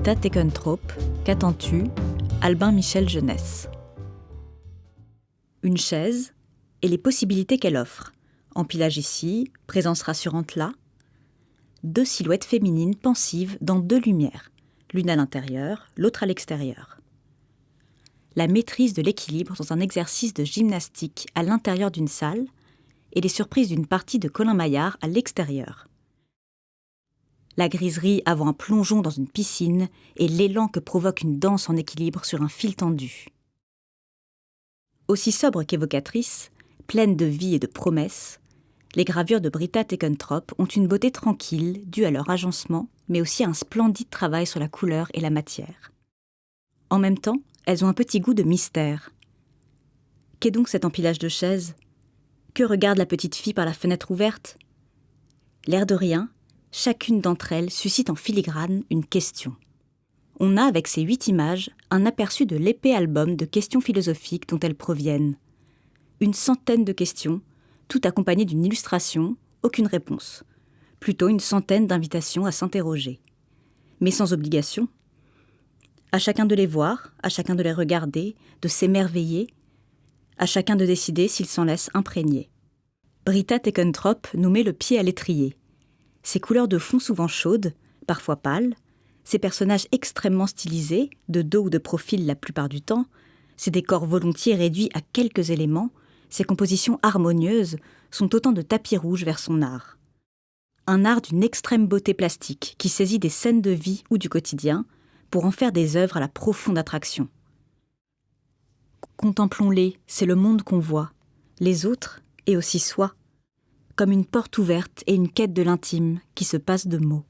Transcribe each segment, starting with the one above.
Britta Teckenthrop, Qu'attends-tu? Albin Michel Jeunesse. Une chaise et les possibilités qu'elle offre. Empilage ici, présence rassurante là. Deux silhouettes féminines pensives dans deux lumières, l'une à l'intérieur, l'autre à l'extérieur. La maîtrise de l'équilibre dans un exercice de gymnastique à l'intérieur d'une salle et les surprises d'une partie de Colin Maillard à l'extérieur. La griserie avant un plongeon dans une piscine et l'élan que provoque une danse en équilibre sur un fil tendu. Aussi sobre qu'évocatrice, pleine de vie et de promesses, les gravures de Britta Teckenthrop ont une beauté tranquille due à leur agencement, mais aussi à un splendide travail sur la couleur et la matière. En même temps, elles ont un petit goût de mystère. Qu'est donc cet empilage de chaises? Que regarde la petite fille par la fenêtre ouverte? L'air de rien, chacune d'entre elles suscite en filigrane une question. On a, avec ces 8 images, un aperçu de l'épais album de questions philosophiques dont elles proviennent. Une centaine de questions, toutes accompagnées d'une illustration, aucune réponse. Plutôt une centaine d'invitations à s'interroger. Mais sans obligation. À chacun de les voir, à chacun de les regarder, de s'émerveiller, à chacun de décider s'il s'en laisse imprégner. Britta Teckenthrop nous met le pied à l'étrier. Ses couleurs de fond souvent chaudes, parfois pâles, ses personnages extrêmement stylisés, de dos ou de profil la plupart du temps, ses décors volontiers réduits à quelques éléments, ses compositions harmonieuses sont autant de tapis rouges vers son art. Un art d'une extrême beauté plastique qui saisit des scènes de vie ou du quotidien pour en faire des œuvres à la profonde attraction. Contemplons-les, c'est le monde qu'on voit, les autres et aussi soi, comme une porte ouverte et une quête de l'intime qui se passe de mots.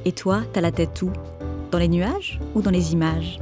Et toi, t'as la tête où? Dans les nuages ou dans les images?